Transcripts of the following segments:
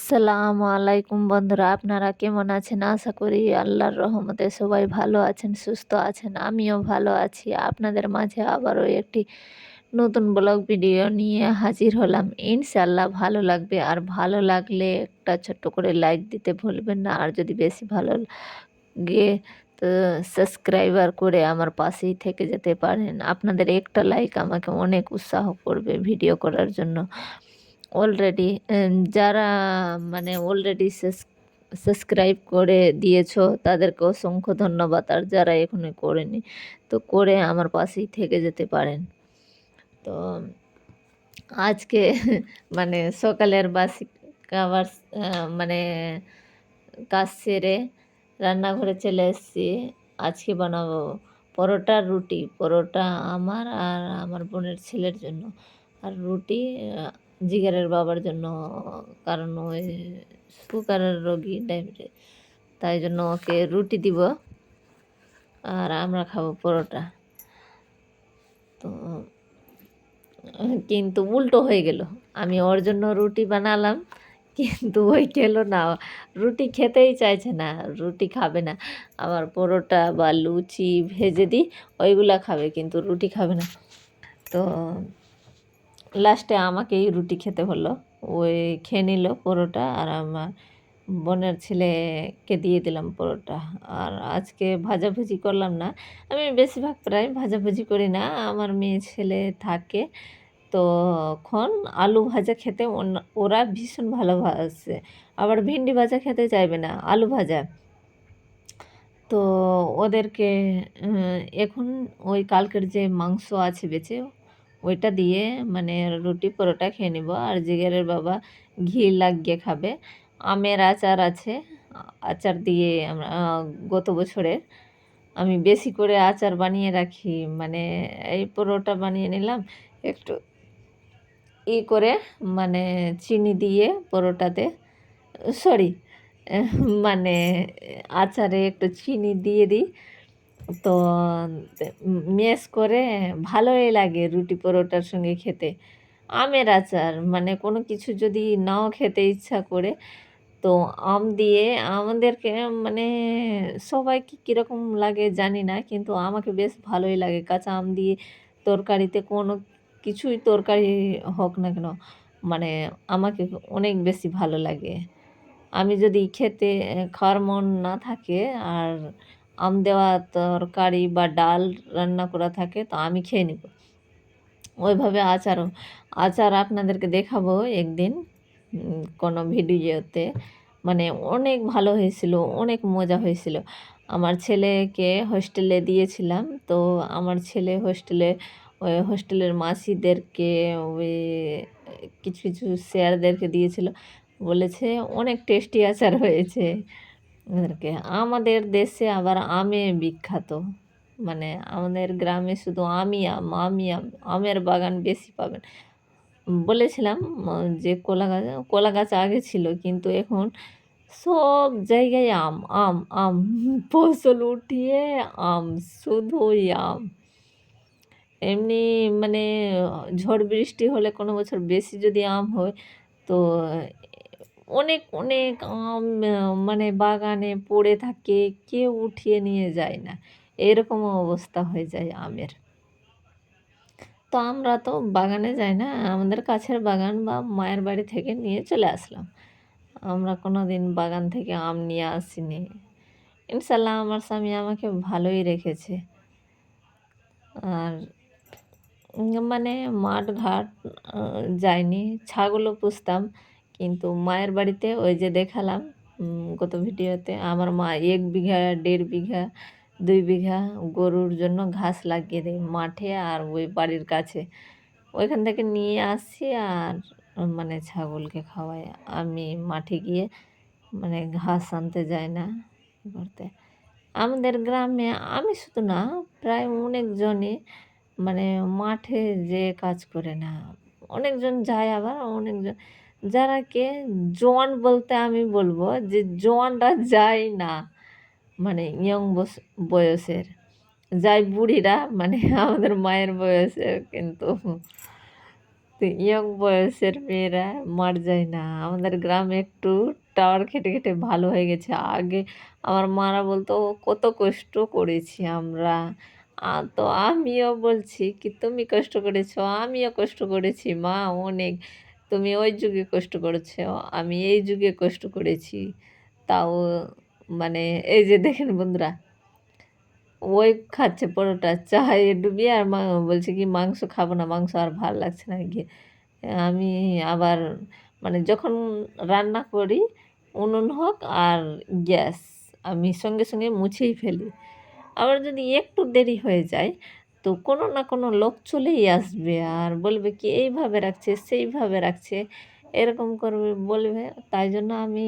আসসালামু আলাইকুম বন্ধুরা, আপনারা কেমন আছেন? আশা করি আল্লাহর রহমতে সবাই ভালো আছেন, সুস্থ আছেন। আমিও ভালো আছি। আপনাদের মাঝে আবারও একটি নতুন ব্লগ ভিডিও নিয়ে হাজির হলাম। ইনশাআল্লাহ ভালো লাগবে। আর ভালো লাগলে একটা ছোট্ট করে লাইক দিতে ভুলবেন না। আর যদি বেশি ভালো লাগে তো সাবস্ক্রাইবার করে আমার পাশেই থেকে যেতে পারেন। আপনাদের একটা লাইক আমাকে অনেক উৎসাহ করবে ভিডিও করার জন্য। অলরেডি যারা মানে অলরেডি সাবস্ক্রাইব করে দিয়েছো তাদেরকে অসংখ্য ধন্যবাদ। আর যারা এখনো করেনি তো করে আমার পাশেই থেকে যেতে পারেন। তো আজকে মানে সকালের বাসি খাবার মানে কাজ সেরে রান্নাঘরে চলে এসেছি। আজকে বানাবো পরোটা আর রুটি। পরোটা আমার আর আমার বোনের ছেলের জন্য, আর রুটি জিগারের বাবার জন্য। কারণ ওই সুগারের রোগী, ডায়াবেটিস, তাই জন্য ওকে রুটি দিব আর আমরা খাবো পরোটা। তো কিন্তু উল্টো হয়ে গেল। আমি ওর জন্য রুটি বানালাম, কিন্তু ওই খেলো না, রুটি খেতেই চাইছে না, রুটি খাবে না। আবার পরোটা বা লুচি ভেজে দিই, ওইগুলা খাবে, কিন্তু রুটি খাবে না। তো লাস্টে আমাকেই রুটি খেতে হলো। ওই খেয়ে নিল পরোটা, আর আমার বোনের ছেলেকে দিয়ে দিলাম পরোটা। আর আজকে ভাজাভুজি করলাম না। আমি বেশিরভাগ প্রায় ভাজাভুজি করি না, আমার মেয়ে ছেলে থাকে তখন আলু ভাজা খেতে ওরা ভীষণ ভালোবাসে। আবার ভেন্ডি ভাজা খেতে চাইবে না, আলু ভাজা। তো ওদেরকে এখন ওই কালকের যে মাংস আছে বেঁচে, ওইটা দিয়ে মানে রুটি পরোটা খেয়ে নেব। আর জিগেরের বাবা ঘি লাগিয়ে খাবে। আমের আচার আছে, আচার দিয়ে আমরা গত বছরের আমি বেশি করে আচার বানিয়ে রাখি। মানে এই পরোটা বানিয়ে নিলাম একটু করে, মানে চিনি দিয়ে পরোটাতে, সরি, মানে আচারে একটু চিনি দিয়ে দিই। তো মেশ করে ভালোই লাগে রুটি পরোটার সঙ্গে খেতে। আমের আচার মানে কোনো কিছু যদি নাও খেতে ইচ্ছা করে, তো আম দিয়ে আমাদেরকে মানে সবাইকে কীরকম লাগে জানি না, কিন্তু আমাকে বেশ ভালোই লাগে কাঁচা আম দিয়ে তরকারিতে, কোনো কিছুই তরকারি হোক না কেন, মানে আমাকে অনেক বেশি ভালো লাগে। আমি যদি খাওয়ার মন না থাকে আর আম দেওয়া তরকারি বা ডাল রান্না করা থাকে, তো আমি খেয়ে নেব। ওইভাবে আচার আপনাদেরকে দেখাবো একদিন কোনো ভিডিওতে। মানে অনেক ভালো হয়েছিল, অনেক মজা হয়েছিল। আমার ছেলেকে হোস্টেলে দিয়েছিলাম, তো আমার ছেলে ওই হোস্টেলের মাসিদেরকে, ওই কিছু কিছু স্যারদেরকে দিয়েছিল, বলেছে অনেক টেস্টি আচার হয়েছে। ওদেরকে আমাদের দেশে আবার আমে বিখ্যাত, মানে আমাদের গ্রামে শুধু আমের বাগান বেশি পাবেন। বলেছিলাম যে কলা গাছ আগে ছিল, কিন্তু এখন সব জায়গায় আম আম আম, ফসল উঠিয়ে আম, শুধুই আম। এমনি মানে ঝড় বৃষ্টি হলে কোনো বছর বেশি যদি আম হয়, তো অনেক অনেক আম মানে বাগানে পড়ে থাকে, কেউ উঠিয়ে নিয়ে যায় না, এরকম অবস্থা হয়ে যায় আমের। তো আমরা তো বাগানে যাই না, আমাদের কাছের বাগান বা মায়ের বাড়ি থেকে নিয়ে চলে আসলাম। আমরা কোনো দিন বাগান থেকে আম নিয়ে আসিনি। ইনশাল্লাহ আমার স্বামী আমাকে ভালোই রেখেছে। আর মানে মাঠ ঘাট যাইনি, ছাগলও পুষতাম, কিন্তু মায়ের বাড়িতে ওই যে দেখালাম গত ভিডিওতে, আমার মা 1 বিঘা 1.5 বিঘা 2 বিঘা গরুর জন্য ঘাস লাগিয়ে দেয় মাঠে, আর ওই বাড়ির কাছে ওইখান থেকে নিয়ে আসি আর মানে ছাগলকে খাওয়াই। আমি মাঠে গিয়ে মানে ঘাস আনতে যাই না করতে। আমাদের গ্রামে আমি শুধু না, প্রায় অনেকজনই মানে মাঠে যে কাজ করে না, অনেকজন যায়, আবার অনেকজন যারা জোয়ান বলতে আমি বলবো যে জোয়ানরা যায় না, মানে ইয়ং বয়সের যায় বুড়িরা, মানে আমাদের মায়ের বয়সের, কিন্তু তো ইয়ং বয়সের মেয়েরা মার যায় না। আমাদের গ্রামে একটু টাওয়ার খেটে খেটে ভালো হয়ে গেছে। আগে আমার মারা বলতো কত কষ্ট করেছি আমরা। তো আমিও বলছি কি তুমি কষ্ট করেছো, আমিও কষ্ট করেছি মা অনেক। তুমি ওই যুগে কষ্ট করেছো, আমি এই যুগে কষ্ট করেছি। তাও মানে এই যে দেখেন বন্ধুরা, ওই খাচ্ছে পরোটা চায়ে ডুবিয়ে আর বলছে কি মাংস খাবো না, মাংস আর ভাল লাগছে না গিয়ে। আমি আবার মানে যখন রান্না করি উনুন হোক আর গ্যাস, আমি সঙ্গে সঙ্গে মুছেই ফেলি। আবার যদি একটু দেরি হয়ে যায় তো কোনো না কোনো লোক চলেই আসবে আর বলবে কি এইভাবে রাখছে সেইভাবে রাখছে, এরকম করবে বলবে। তাই জন্য আমি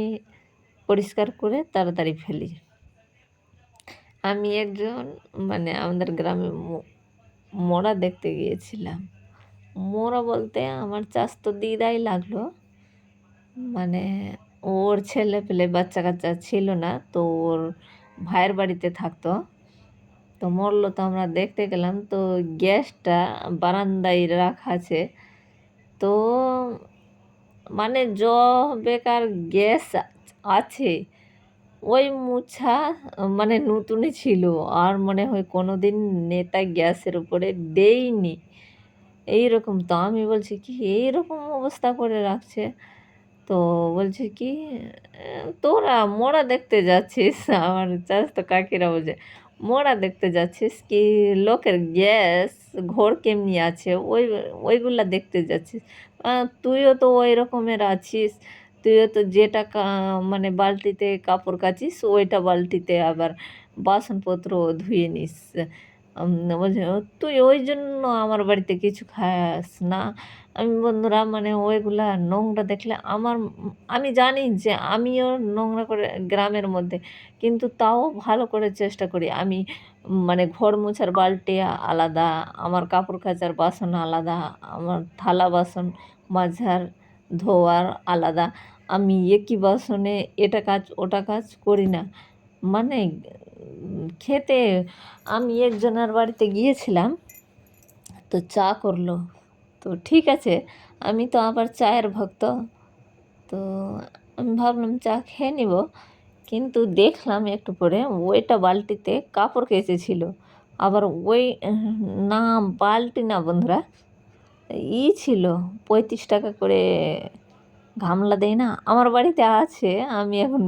পরিষ্কার করে তাড়াতাড়ি ফেলি। আমি একজন মানে আমাদের গ্রামে মরা দেখতে গিয়েছিলাম। মরা বলতে আমার চাচাতো দিদাই লাগলো। মানে ওর ছেলে পেলে বাচ্চা কাচ্চা ছিল না, তো ওর ভাইয়ের বাড়িতে থাকতো। তো মরলো, তো আমরা দেখতে গেলাম। তো গ্যাসটা বারান্দায় রাখা আছে। তো মানে বেকার গ্যাস আছে, ওই মুছা মানে নতুনই ছিল। আর মনে হয় কোনো দিন নেতা গ্যাসের উপরে দেয়নি এইরকম। তো আমি বলছি কি এইরকম অবস্থা করে রাখছে। তো বলছে কি তোরা মোড়া দেখতে যাচ্ছিস, আমার চাচাতো কাকিরা বলছে মোড়া দেখতে যাচ্ছিস কি লোকের গ্যাস ঘর কেমনি আছে ওইগুলা দেখতে যাচ্ছিস। তুইও তো ওই রকমের আছিস, তুইও তো যেটা মানে বালতিতে কাপড় কাচিস ওইটা বালতিতে আবার বাসনপত্র ধুয়ে নিস। বলছে তুই ওই জন্য আমার বাড়িতে কিছু খাস না। আমি বন্ধুরা মানে ওইগুলা নোংরা দেখলে আমি জানি যে আমিও নোংরা করে গ্রামের মধ্যে, কিন্তু তাও ভালো করে চেষ্টা করি আমি। মানে ঘর মোছার বালতি আলাদা, আমার কাপড় কাচার বাসন আলাদা, আমার থালা বাসন মাজার ধোয়ার আলাদা। আমি একই বাসনে এটা কাজ ওটা কাজ করি না। মানে খেতে আমি একজনের বাড়িতে গিয়েছিলাম, তো চা করলো। তো ঠিক আছে, আমি তো আবার চায়ের ভক্ত, তো আমি ভাবলাম চা খেয়ে নিব। কিন্তু দেখলাম একটু পরে ওইটা বালতিতে কাপড় কেচেছিল। আবার ওই না বালতি না বন্ধুরা, ছিল 35 টাকা করে গামলা দেয় না, আমার বাড়িতে আছে। আমি এখন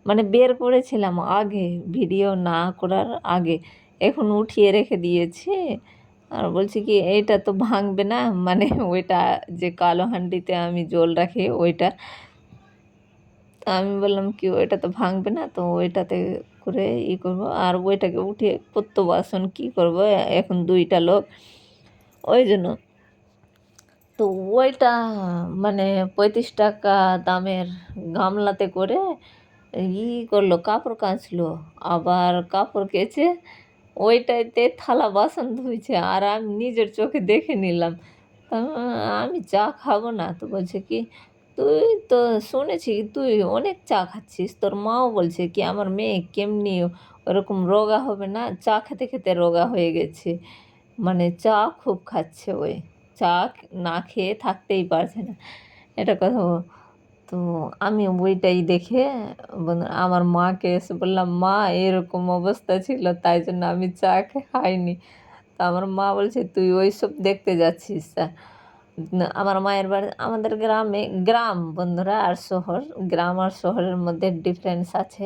মানে বের করেছিলাম আগে, ভিডিও না করার আগে, এখন উঠিয়ে রেখে দিয়েছি। আর বলছি কি এইটা তো ভাঙবে না, মানে ওইটা যে কালো হাঁডিতে আমি জল রাখি ওইটা। তা আমি বললাম কি ওইটা তো ভাঙবে না, তো ওইটাতে করে করবো। আর ওইটাকে উঠিয়ে কত বাসন কী করবো, এখন 2টা লোক ওই জন্য। তো ওইটা মানে 35 টাকা দামের গামলাতে করে করলো, কাপড় কাচলো। আবার কাপড় কেচে ওইটাতে থালা বাসন ধুইছে আর আমি নিজের চোখে দেখে নিলাম। আমি চা খাবো না। তো বলছে কি তুই তো শুনেছি তুই অনেক চা খাচ্ছিস, তোর মাও বলছে কি আমার মেয়ে কেমনি ওরকম রোগা হবে না, চা খেতে খেতে রোগা হয়ে গেছে। মানে চা খুব খাচ্ছে ওই, চা না খেয়ে থাকতেই পারছে না, এটা কথা তো আমি ওইটাই দেখে আমার মাকে এসে বললাম মা এরকম অবস্থা ছিল তাই জন্য আমি চা খাইনি। তো আমার মা বলছে তুই ওই সব দেখতে যাচ্ছিস। আমার মায়ের বাড়ি আমাদের গ্রামে, গ্রাম বন্ধুরা আর শহর, গ্রাম আর শহরের মধ্যে ডিফারেন্স আছে।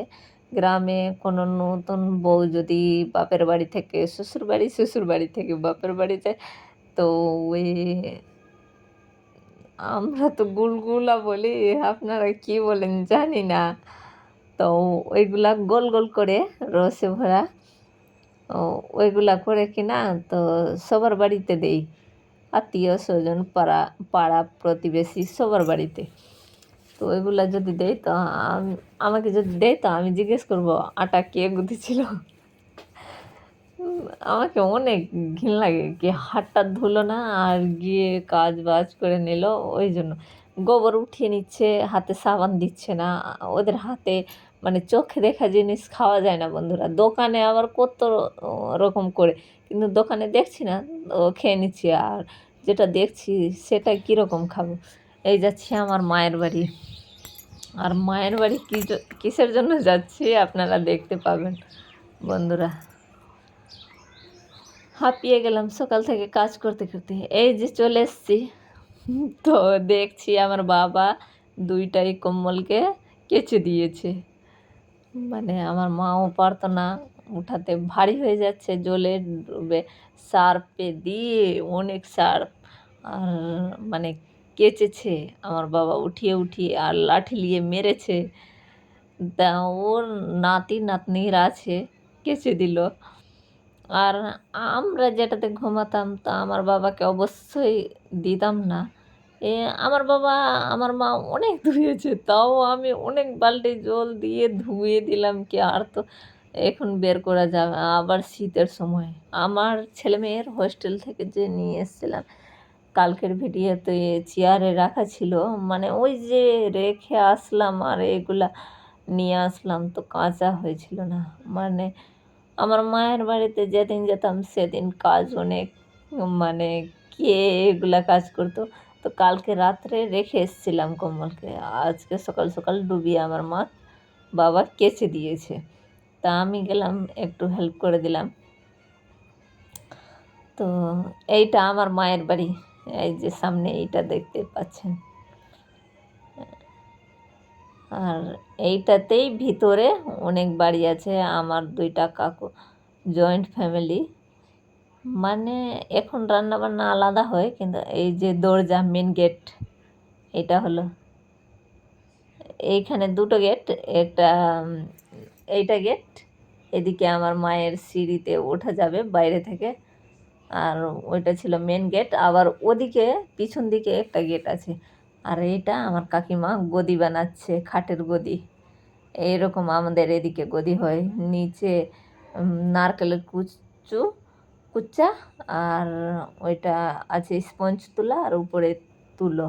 গ্রামে কোনো নতুন বউ যদি বাপের বাড়ি থেকে শ্বশুর বাড়ি, শ্বশুর বাড়ি থেকে বাপের বাড়ি যায়, তো ওই আমরা তো গুলগুলা বলি, আপনারা কি বলেন জানি না। তো ওইগুলা গোল গোল করে রসে ভরা, ওইগুলা করে কিনা তো সবার বাড়িতে দেই, আত্মীয় স্বজন পাড়া পাড়া প্রতিবেশী সবার বাড়িতে। তো ওইগুলা যদি দেয় তো আমাকে যদি দেয় তো আমি জিজ্ঞেস করব আটা কে গুঁথেছিল। আমাকে অনেক ঘিন লাগে কি হাতটা ধুলো না আর গিয়ে কাজ বাজ করে নিল। ওই জন্য গোবর উঠিয়ে নিচ্ছে, হাতে সাবান দিচ্ছে না। ওদের হাতে মানে চোখে দেখা জিনিস খাওয়া যায় না বন্ধুরা। দোকানে আবার কত রকম করে, কিন্তু দোকানে দেখছি না, ও খেয়ে নিচ্ছি। আর যেটা দেখছি সেটা কীরকম খাবো। এই যাচ্ছি আমার মায়ের বাড়ি, আর মায়ের বাড়ি কিসের জন্য যাচ্ছি আপনারা দেখতে পাবেন বন্ধুরা। হাঁপিয়ে গেলাম সকাল থেকে কাজ করতে করতে, এই যে চলে এসছি। তো দেখছি আমার বাবা দুইটাই কম্বলকে কেচে দিয়েছে, মানে আমার মাও পারতো না উঠাতে, ভারী হয়ে যাচ্ছে, জলে ডুবে সার্ফে দিয়ে অনেক সার্ফ আর মানে কেচেছে আমার বাবা উঠিয়ে উঠিয়ে, আর লাঠি নিয়ে মেরেছে। তা ওর নাতি নাতনির আছে, কেচে দিল। আর আমরা যেটাতে ঘুমাতাম তা আমার বাবাকে অবশ্যই দিতাম না। এ আমার বাবা আমার মা অনেক ধুয়েছে, তাও আমি অনেক বালতি জল দিয়ে ধুয়ে দিলাম, কি আর তো এখন বের করা যাবে। আবার শীতের সময় আমার ছেলেমেয়ের হোস্টেল থেকে যে নিয়ে এসেছিলাম, কালকের ভিডিওতে চেয়ারে রাখা ছিল, মানে ওই যে রেখে আসলাম আর এগুলা নিয়ে আসলাম তো কাঁচা হয়েছিল না। মানে আমার মায়ের বাড়িতে যেদিন যেতাম সেদিন কাজ অনেক, মানে কে এগুলা কাজ করতো। তো কালকে রাত্রে রেখে এসেছিলাম কম্বলকে, আজকে সকাল সকাল ডুবিয়ে আমার মা বাবা কেচে দিয়েছে, তা আমি গেলাম একটু হেল্প করে দিলাম। তো এইটা আমার মায়ের বাড়ি, এই যে সামনে এইটা দেখতে পাচ্ছেন। আর এইটাতেই ভিতরে অনেক বাড়ি আছে, আমার দুইটা কাকু জয়েন্ট ফ্যামিলি। মানে এখন রান্নাবান্না আলাদা হয়, কিন্তু এই যে দরজা মেন গেট এটা হলো, এইখানে দুটো গেট, একটা এইটা গেট, এদিকে আমার মায়ের সিঁড়িতে ওঠা যাবে বাইরে থেকে, আর ওইটা ছিল মেন গেট। আবার ওদিকে পিছন দিকে একটা গেট আছে। আর এইটা আমার কাকিমা গদি বানাচ্ছে, খাটের গদি। এইরকম আমাদের এদিকে গদি হয়, নিচে নারকেলের কুচ্চা, আর ওইটা আছে স্পঞ্জ তুলা, আর উপরে তুলো।